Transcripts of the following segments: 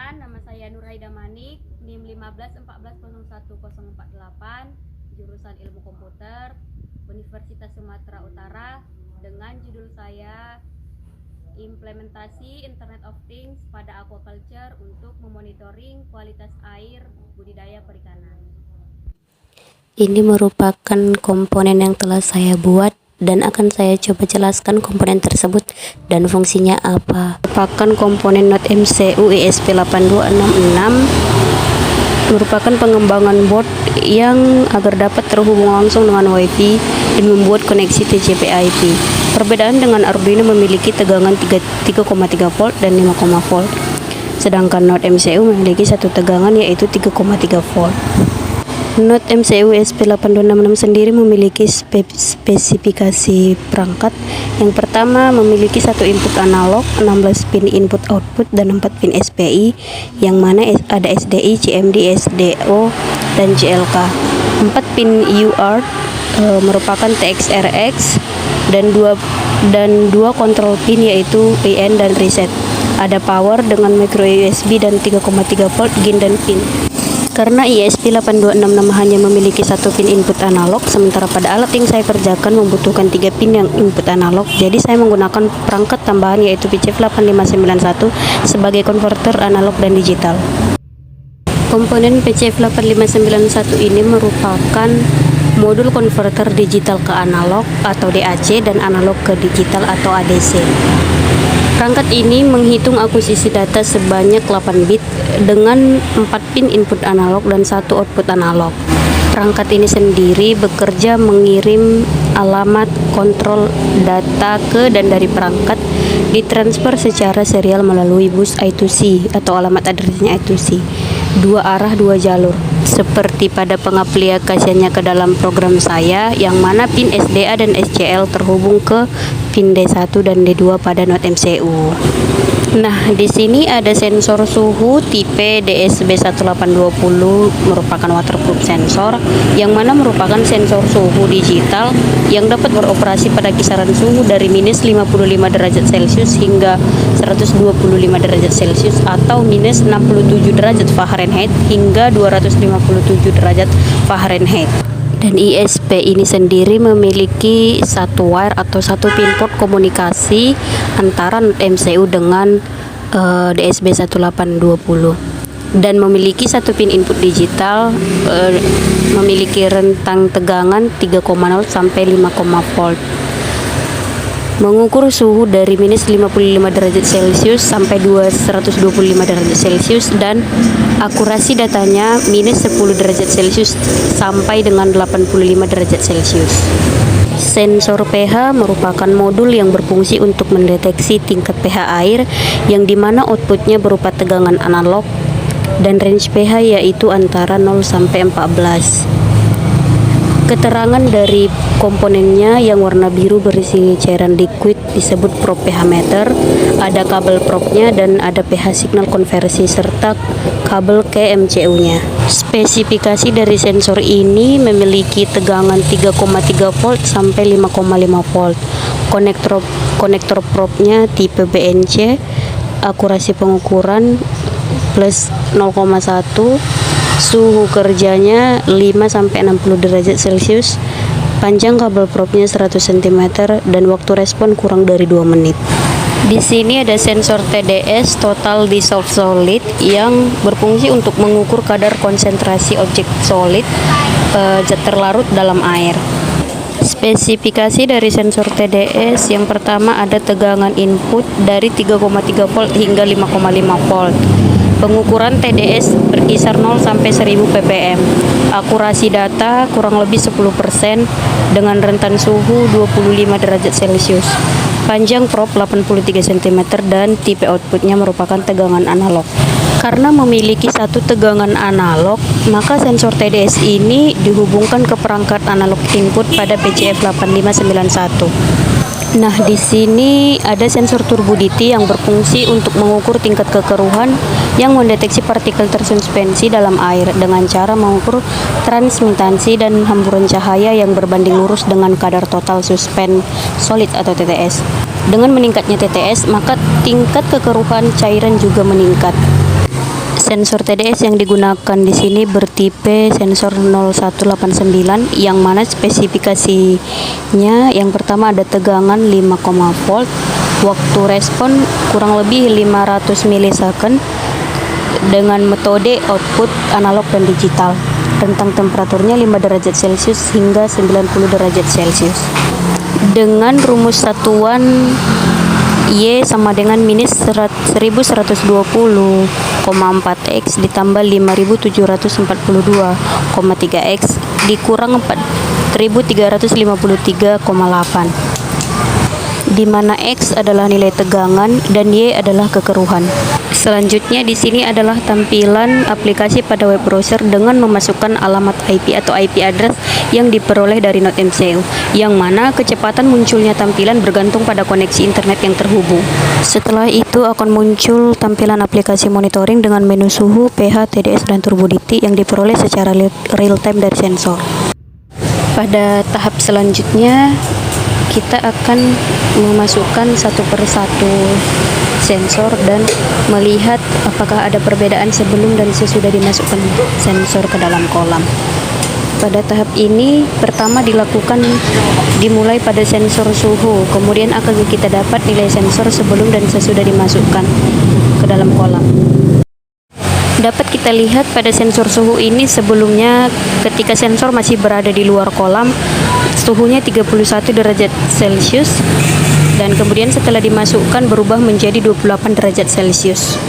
Perkenalkan, nama saya Nurhaida Manik, NIM 15140148, jurusan Ilmu Komputer, Universitas Sumatera Utara, dengan judul saya Implementasi Internet of Things pada Aquaculture untuk memonitoring kualitas air budidaya perikanan. Ini merupakan komponen yang telah saya buat dan akan saya coba jelaskan komponen tersebut dan fungsinya apa. Merupakan komponen Node MCU ESP8266, merupakan pengembangan board yang agar dapat terhubung langsung dengan WiFi dan membuat koneksi TCP/IP. Perbedaan dengan Arduino memiliki tegangan 3,3 volt dan 5, volt, sedangkan Node MCU memiliki satu tegangan yaitu 3,3 volt. Node MCU ESP8266 sendiri memiliki spesifikasi perangkat. Yang pertama, memiliki satu input analog, 16 pin input output, dan 4 pin SPI, yang mana ada SDI, CMD, SDO, dan JLK. 4 pin UART merupakan TXRX, dan dua kontrol pin yaitu PN dan reset. Ada power dengan micro USB dan 3,3 volt gain dan pin. Karena ESP8266 hanya memiliki satu pin input analog, sementara pada alat yang saya kerjakan membutuhkan 3 pin yang input analog, jadi saya menggunakan perangkat tambahan yaitu PCF8591 sebagai konverter analog dan digital. Komponen PCF8591 ini merupakan modul konverter digital ke analog atau DAC dan analog ke digital atau ADC. Perangkat ini menghitung akuisisi data sebanyak 8 bit dengan 4 pin input analog dan 1 output analog. Perangkat ini sendiri bekerja mengirim alamat kontrol data ke dan dari perangkat, ditransfer secara serial melalui bus I2C atau alamat addressnya I2C, 2 arah 2 jalur, seperti pada pengaplikasiannya ke dalam program saya, yang mana pin SDA dan SCL terhubung ke pin D1 dan D2 pada Node MCU. Nah, di sini ada sensor suhu tipe DSB1820, merupakan waterproof sensor, yang mana merupakan sensor suhu digital yang dapat beroperasi pada kisaran suhu dari minus 55 derajat Celcius hingga 125 derajat Celcius atau minus 67 derajat Fahrenheit hingga 257 derajat Fahrenheit. Dan ISP ini sendiri memiliki satu wire atau satu pin port komunikasi antara MCU dengan DSB1820 dan memiliki satu pin input digital, memiliki rentang tegangan 3,0 sampai 5, volt. Mengukur suhu dari minus 55 derajat Celcius sampai 125 derajat Celcius dan akurasi datanya minus 10 derajat Celcius sampai dengan 85 derajat Celcius. Sensor pH merupakan modul yang berfungsi untuk mendeteksi tingkat pH air yang dimana outputnya berupa tegangan analog dan range pH yaitu antara 0 sampai 14. Keterangan dari komponennya yang warna biru berisi cairan liquid disebut probe pH meter, ada kabel probe-nya dan ada pH signal konversi serta kabel ke MCU-nya. Spesifikasi dari sensor ini memiliki tegangan 3,3 volt sampai 5,5 volt. Konektor probe-nya tipe BNC, akurasi pengukuran plus 0,1, suhu kerjanya 5 sampai 60 derajat Celcius, panjang kabel probe-nya 100 cm dan waktu respon kurang dari 2 menit. Di sini ada sensor TDS Total Dissolved Solid yang berfungsi untuk mengukur kadar konsentrasi objek solid zat terlarut dalam air. Spesifikasi dari sensor TDS yang pertama ada tegangan input dari 3,3 volt hingga 5,5 volt. Pengukuran TDS berkisar 0 sampai 1000 ppm. Akurasi data kurang lebih 10% dengan rentan suhu 25 derajat Celcius. Panjang probe 83 cm dan tipe outputnya merupakan tegangan analog. Karena memiliki satu tegangan analog, maka sensor TDS ini dihubungkan ke perangkat analog input pada PCF8591. Nah, di sini ada sensor turbidity yang berfungsi untuk mengukur tingkat kekeruhan yang mendeteksi partikel tersuspensi dalam air dengan cara mengukur transmitansi dan hamburan cahaya yang berbanding lurus dengan kadar total suspend solid atau TTS. Dengan meningkatnya TTS, maka tingkat kekeruhan cairan juga meningkat. Sensor TDS yang digunakan di sini bertipe sensor 0189 yang mana spesifikasinya yang pertama ada tegangan 5, volt, waktu respon kurang lebih 500 milisecond dengan metode output analog dan digital. Rentang temperaturnya 5 derajat Celcius hingga 90 derajat Celcius. Dengan rumus satuan Y sama dengan minus 1120,4X ditambah 5742,3X dikurang 4353,8, di mana X adalah nilai tegangan dan Y adalah kekeruhan. Selanjutnya di sini adalah tampilan aplikasi pada web browser dengan memasukkan alamat IP atau IP address yang diperoleh dari Node MCU, yang mana kecepatan munculnya tampilan bergantung pada koneksi internet yang terhubung. Setelah itu akan muncul tampilan aplikasi monitoring dengan menu suhu, pH, TDS, dan turbidity yang diperoleh secara real time dari sensor. Pada tahap selanjutnya kita akan memasukkan satu persatu sensor dan melihat apakah ada perbedaan sebelum dan sesudah dimasukkan sensor ke dalam kolam. Pada tahap ini pertama dimulai pada sensor suhu, kemudian akan kita dapat nilai sensor sebelum dan sesudah dimasukkan ke dalam kolam. Dapat kita lihat pada sensor suhu ini sebelumnya ketika sensor masih berada di luar kolam suhunya 31 derajat Celcius dan kemudian setelah dimasukkan berubah menjadi 28 derajat Celcius.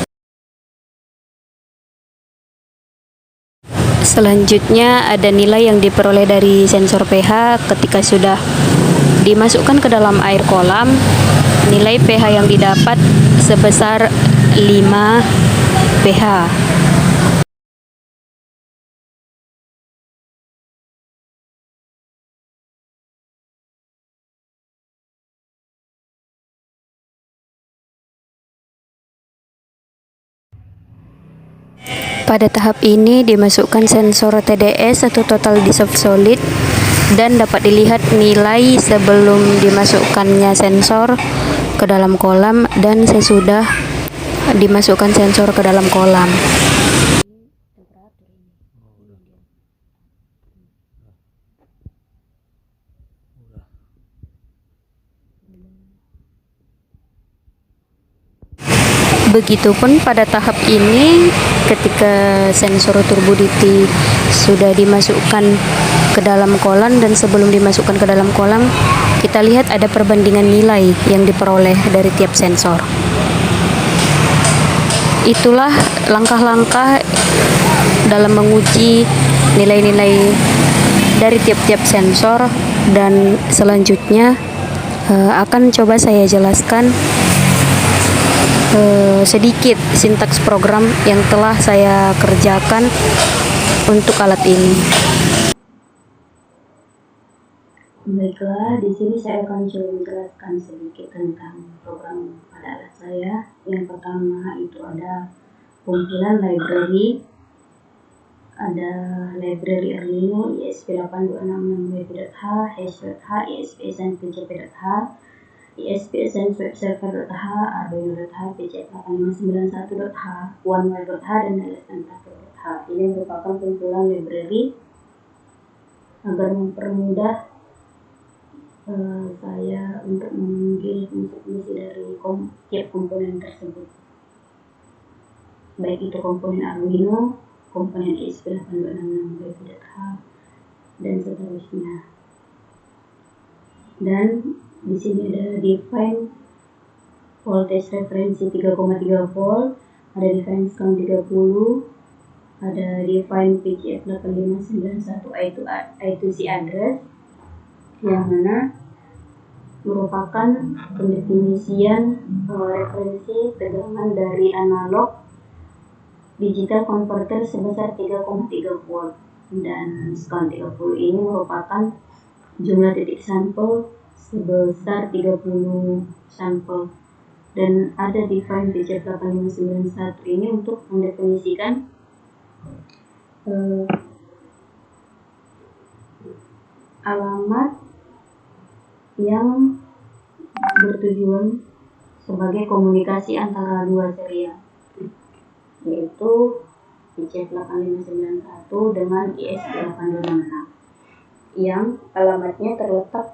Selanjutnya ada nilai yang diperoleh dari sensor pH ketika sudah dimasukkan ke dalam air kolam. Nilai pH yang didapat sebesar 5 pH. Pada tahap ini dimasukkan sensor TDS atau total dissolved solid dan dapat dilihat nilai sebelum dimasukkannya sensor ke dalam kolam dan sesudah dimasukkan sensor ke dalam kolam. Begitupun pada tahap ini ketika sensor turbidity sudah dimasukkan ke dalam kolam dan sebelum dimasukkan ke dalam kolam kita lihat ada perbandingan nilai yang diperoleh dari tiap sensor. Itulah langkah-langkah dalam menguji nilai-nilai dari tiap-tiap sensor dan selanjutnya akan coba saya jelaskan sedikit sintaks program yang telah saya kerjakan untuk alat ini. Baiklah, di sini saya akan coba menjelaskan sedikit tentang program pada alat saya. Yang pertama itu ada kumpulan library, ada library Arduino, ESP8266WP.H, Hash.H, ESP-SNPCP.H, ESP-SN Webserver.H, Arduino.H, PC8591.H, OneWire.H, dan LSM1.H. Ini merupakan kumpulan library agar mempermudah saya untuk mengunggah fungsi dari tiap komponen tersebut, baik itu komponen Arduino, komponen ESP8266WP.H, dan seterusnya. Dan di sini ada define voltage referensi 3,3 volt, ada define count 30, ada define PCF8591 I2C address, yang mana merupakan pendefinisian referensi tegangan dari analog digital converter sebesar 3,3 volt, dan count 30 ini merupakan jumlah titik sampel sebesar 30 sampel, dan ada define PCF8591 ini untuk mendefinisikan alamat yang bertujuan sebagai komunikasi antara dua serial, yaitu PCF 8591 dengan ISP 8266 yang alamatnya terletak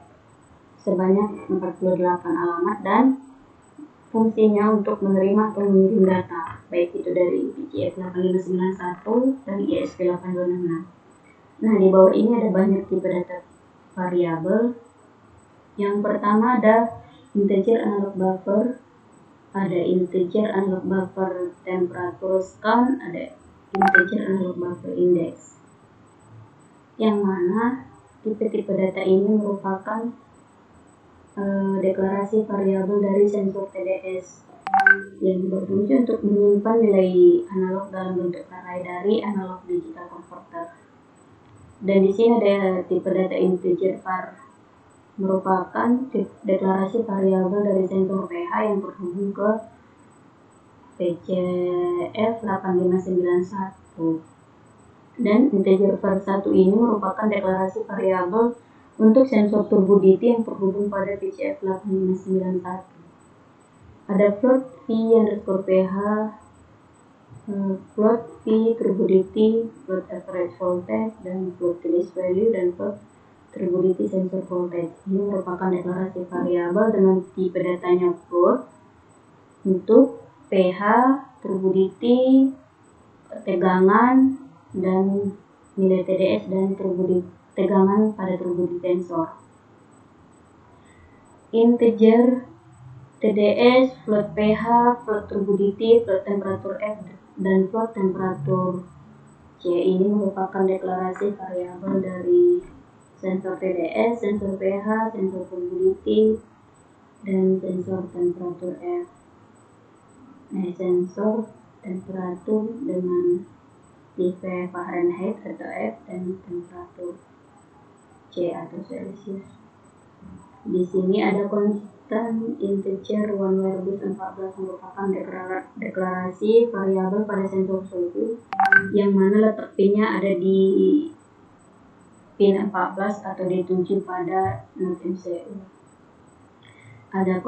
sebanyak 48 alamat dan fungsinya untuk menerima atau mengirim data, baik itu dari PCF 8591 dan ISP 8266. Nah, di bawah ini ada banyak tipe data variabel. Yang pertama ada integer analog buffer, ada integer analog buffer temperature scan, ada integer analog buffer index. Yang mana tipe-tipe data ini merupakan deklarasi variabel dari sensor TDS yang berfungsi untuk menyimpan nilai analog dalam bentuk array dari analog digital converter. Dan di sini ada tipe data integer var, merupakan deklarasi variabel dari sensor pH yang terhubung ke PCF 8591. Dan integer var 1 ini merupakan deklarasi variabel untuk sensor turbidity yang terhubung pada PCF 8591. Ada float v_pH, float v turbidity, float average voltage, dan float TDS value, dan float turbidity sensor voltage. Ini merupakan deklarasi variabel dengan tipe datanya float untuk pH, turbidity, tegangan, dan nilai TDS dan tegangan pada turbidity sensor. Integer TDS, float pH, float turbidity, float temperature F, dan float temperature C ini merupakan deklarasi variabel dari sensor TDS, sensor pH, sensor turbidity, dan sensor temperature F. Nah, sensor temperatur dengan tipe Fahrenheit atau F dan temperatur C atau Celsius. Di sini ada konstan integer one wire bus 14 merupakan deklarasi variabel pada sensor suhu yang mana letak pinnya ada di pin 14 atau dituju pada node MCU. Ada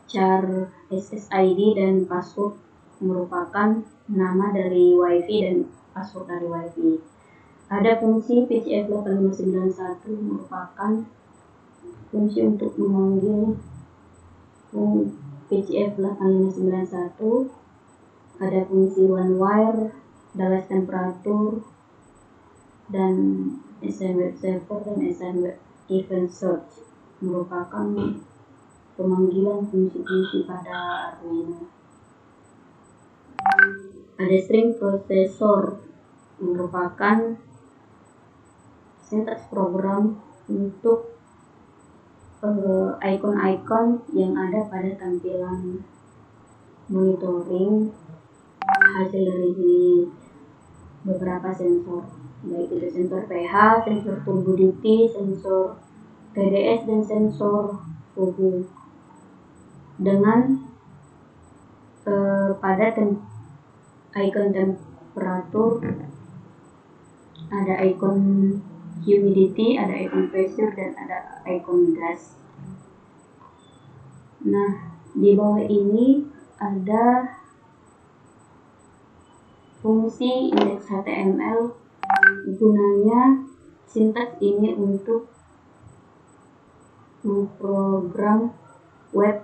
char SSID dan password merupakan nama dari WiFi dan password dari WiFi. Ada fungsi PCF 8591 merupakan fungsi untuk memanggil PCF 8591. Ada fungsi one wire, dalas temperatur, dan assign web server dan assign web event search merupakan pemanggilan fungsi-fungsi pada Arduino. Ada string processor merupakan sintaks program untuk icon-icon yang ada pada tampilan monitoring hasil dari beberapa sensor, baik itu sensor pH, sensor turbidity, sensor TDS, dan sensor suhu. Dengan pada icon temperatur ada icon humidity, ada icon pressure, dan ada icon gas. Nah, di bawah ini ada fungsi indeks HTML. Gunanya sintaks ini untuk memprogram web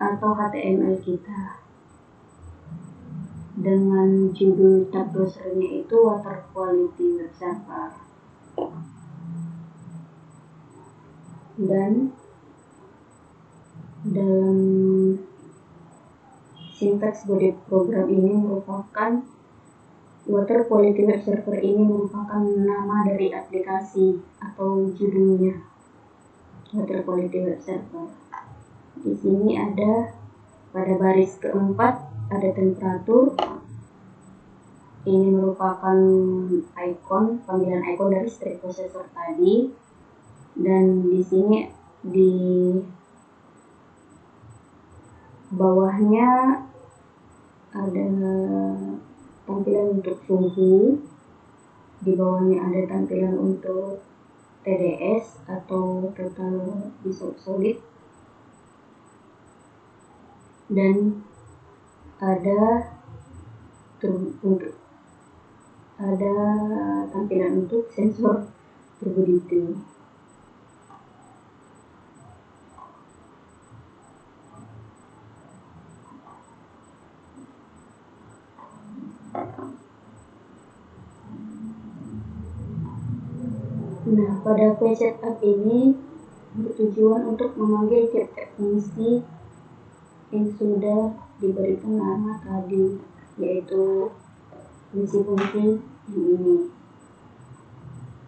atau HTML kita dengan judul tab browsernya itu Water Quality Web Server. Dan dalam sintaks body program ini merupakan Water Quality Web Server ini merupakan nama dari aplikasi atau judulnya Water Quality Web Server. Di sini ada pada baris keempat ada temperatur. Ini merupakan icon, panggilan icon dari string processor tadi. Dan di sini di bawahnya ada tampilan untuk suhu. Di bawahnya ada tampilan untuk TDS atau total dissolved solid. Dan ada untuk ada tampilan untuk sensor turbidity. Nah, pada file setup ini bertujuan untuk memanggil tiap-tiap fungsi yang sudah diberikan nama tadi, yaitu fungsi-fungsi yang ini.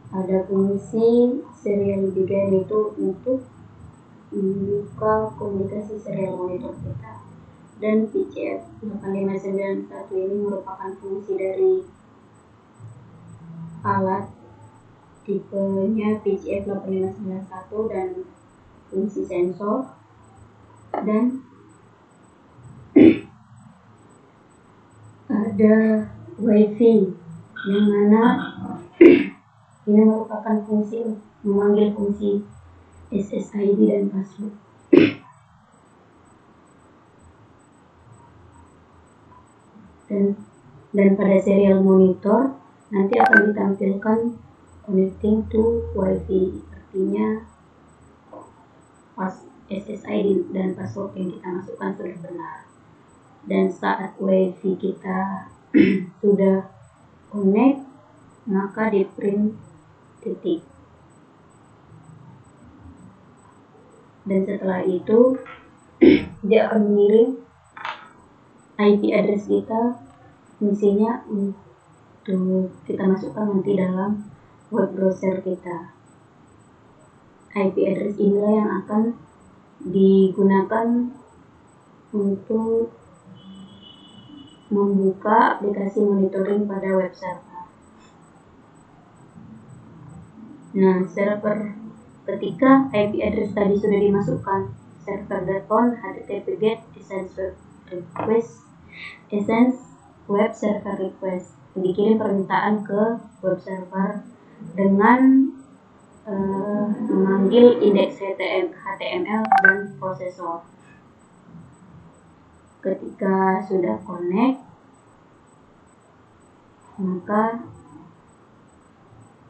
Ada fungsi serial begin, yaitu untuk membuka komunikasi serial monitor kita, dan PCF 8591 ini merupakan fungsi dari alat tipenya PCF 8591 dan fungsi sensor, dan ada WiFi yang mana ini merupakan fungsi memanggil fungsi SSID dan password. Dan pada serial monitor nanti akan ditampilkan connecting to WiFi, artinya pas SSID dan password yang kita masukkan sudah benar. Dan saat WiFi kita sudah connect, maka di print titik. Dan setelah itu dia akan mengirim IP address kita, fungsinya untuk kita masukkan nanti dalam web browser kita. IP address inilah yang akan digunakan untuk membuka aplikasi monitoring pada web server. Nah, server ketika IP address tadi sudah dimasukkan, server.on http get essence web server request, dikirim permintaan ke web server dengan memanggil indeks HTML dan prosesor. Ketika sudah connect, maka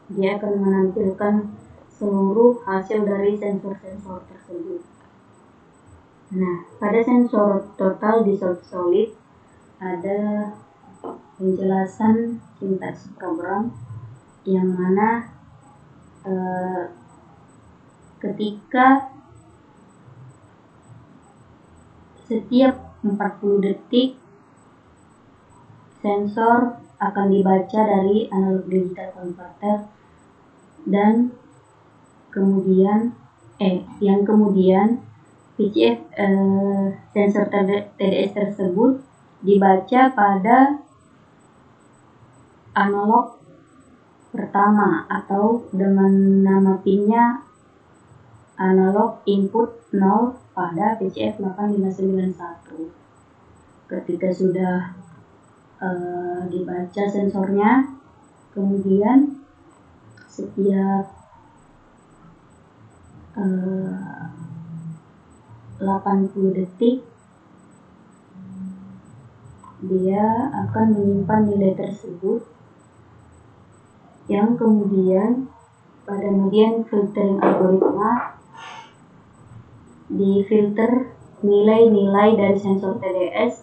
dia akan menampilkan seluruh hasil dari sensor-sensor tersebut. Nah, pada sensor total dissolved solid ada penjelasan sintaks program yang mana ketika setiap 40 detik sensor akan dibaca dari analog digital converter, dan kemudian PCF sensor TDS tersebut dibaca pada analog pertama atau dengan nama pinnya analog input 0 pada PCF 8591. Ketika sudah dibaca sensornya, kemudian setiap 80 detik dia akan menyimpan nilai tersebut, yang kemudian pada kemudian filtering algoritma difilter nilai-nilai dari sensor TDS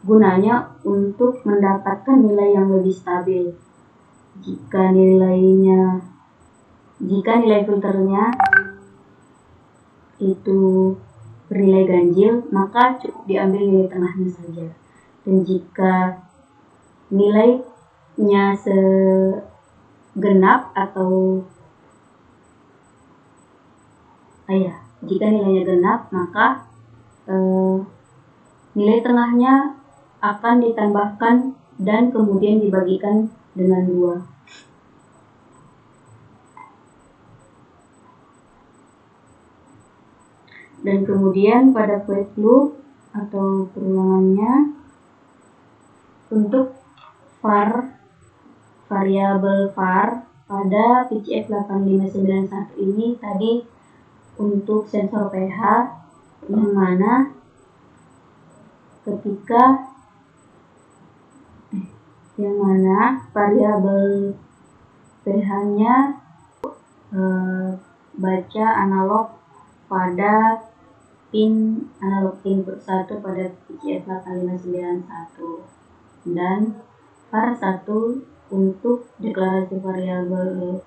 gunanya untuk mendapatkan nilai yang lebih stabil. Jika nilai filternya itu bernilai ganjil, maka cukup diambil nilai tengahnya saja. Dan jika nilainya segenap atau jika nilainya genap, maka nilai tengahnya akan ditambahkan dan kemudian dibagikan dengan 2. Dan kemudian pada void loop atau perulangannya, untuk variabel var pada PCF 8591 ini tadi untuk sensor pH, yang mana ketika yang mana variabel pH-nya baca analog pada pin analog input 1 pada VCS 8591 dan var 1 untuk deklarasi variabel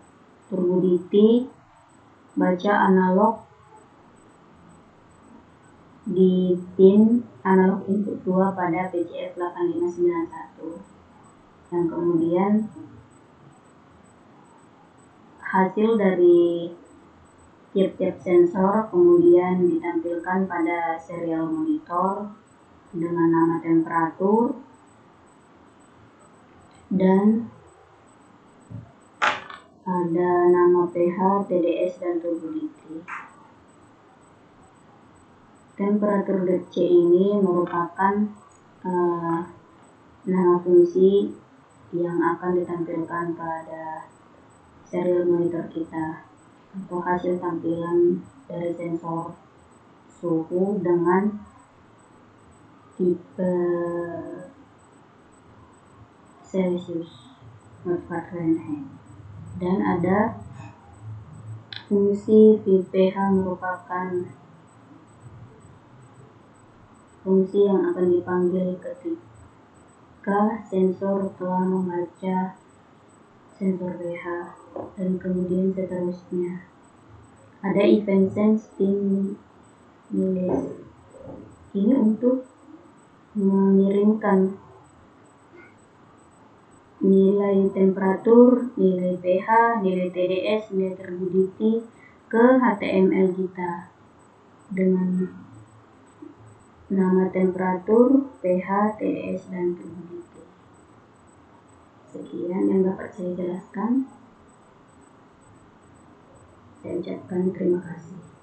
turbidity baca analog di pin analog input 2 pada VCS 8591 dan kemudian hasil dari tiap-tiap sensor kemudian ditampilkan pada serial monitor dengan nama temperatur dan ada nama pH, TDS, dan turbidity. Temperatur DC ini merupakan nama fungsi yang akan ditampilkan pada serial monitor kita atau hasil tampilan dari sensor suhu dengan tipe Celsius, not Fahrenheit. Dan ada fungsi pH merupakan fungsi yang akan dipanggil ketika sensor telah membaca sensor pH dan kemudian seterusnya. Ada event sense pin milis. Ini untuk mengirimkan nilai temperatur, nilai pH, nilai TDS, nilai turbidity ke HTML kita dengan nama temperatur, pH, TDS, dan turbidity. Sekian yang dapat saya jelaskan. Saya ucapkan terima kasih.